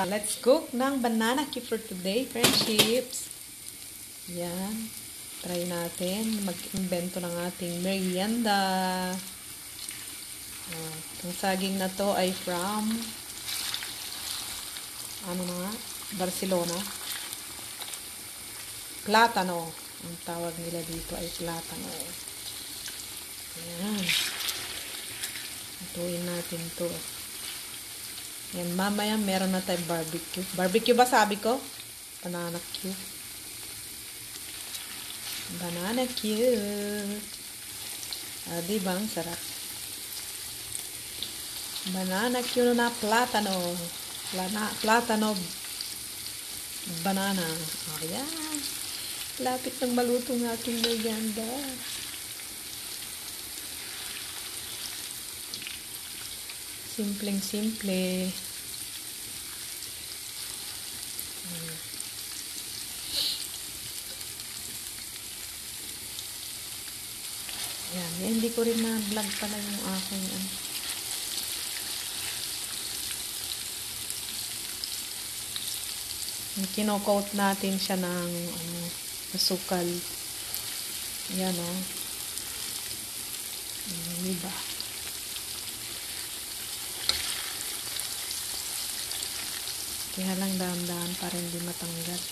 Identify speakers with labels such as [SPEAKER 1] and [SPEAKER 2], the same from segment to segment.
[SPEAKER 1] Let's cook ng banana cue for today, friendships. Yan. Try natin mag-invento ng ating merienda. Itong saging na to ay from Barcelona. Platano. Ang tawag nila dito ay platano. Ayan. Ituin natin to. Yan, mamaya meron na tayong barbecue. Barbecue ba sabi ko? Banana cue. Banana cue. Diba? Ang sarap. Banana cue na platano. Platano. Banana. Ayan. Lapit ng maluto ng ating merienda. Simpleng-simple. Yan. Hindi ko rin na-vlog pala yung aking kino-coat natin siya ng asukal. Yan o. Diba? Kaya lang dahan-dahan para hindi matanggal.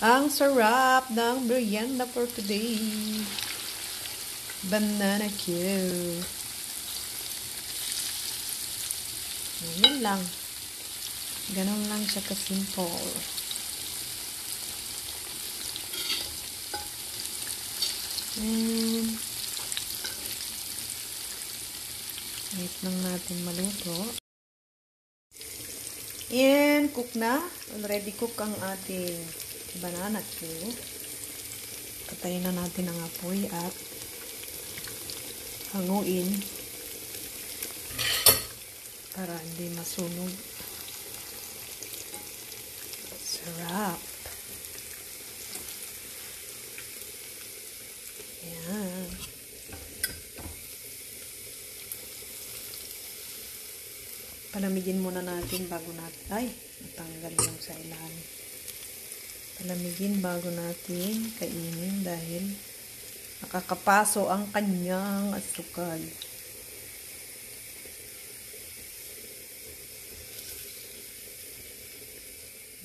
[SPEAKER 1] Ang sarap ng merienda for today. Banana cue. Yun lang. Ganun lang siya ka-simple. Wait lang natin maluto. And cook na. Already cook ang ating banana cue. Patayin na natin ang apoy at hanguin para hindi masunog. Sarap. Ayan. Palamigin muna natin bago natin, natanggal yung sa ilalim. Palamigin bago natin kainin dahil nakakapaso ang kanyang asukal.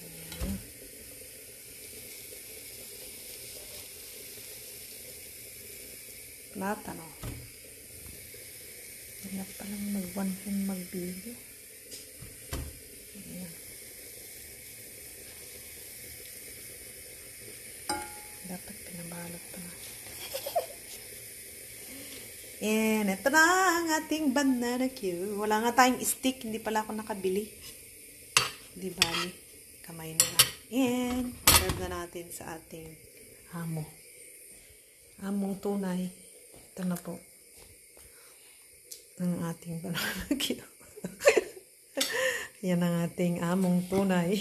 [SPEAKER 1] Ayan. Platano. Hirap palang mag-one hand mag-video. Dapat pinabalot pa na. And ito na ang ating banana cue. Wala nga tayong stick. Hindi pala ako nakabili. Di bali. Kamay na lang. And serve na natin sa ating amo. Among tunay. Ito na po. Ang ating banana cue. Yan ang ating among tunay.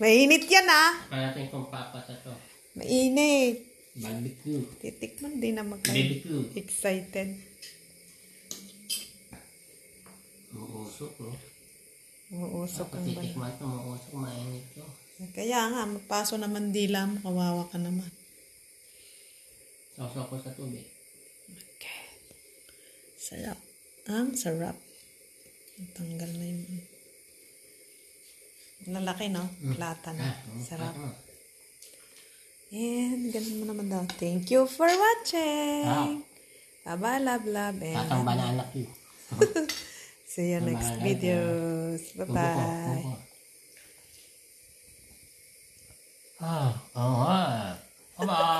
[SPEAKER 1] Mainit yan
[SPEAKER 2] Panatin kung papasa to.
[SPEAKER 1] Mainit.
[SPEAKER 2] Barbecue.
[SPEAKER 1] Titikman din na excited.
[SPEAKER 2] Muusok, no?
[SPEAKER 1] Umuusok ang banana.
[SPEAKER 2] Titikman to, muusok, mainit to.
[SPEAKER 1] Kaya nga, magpaso naman dila mo, kawawa ka naman.
[SPEAKER 2] Sawsaw ko sa tubig.
[SPEAKER 1] Okay. Sarap. Ang sarap. Tanggal na yung lalaki, no? Platano. Sarap. And, ganun mo naman daw. Thank you for watching. Bye-bye, love.
[SPEAKER 2] Tatang banana cue.
[SPEAKER 1] See you next videos. Bye-bye.
[SPEAKER 2] Oo nga. Bye-bye.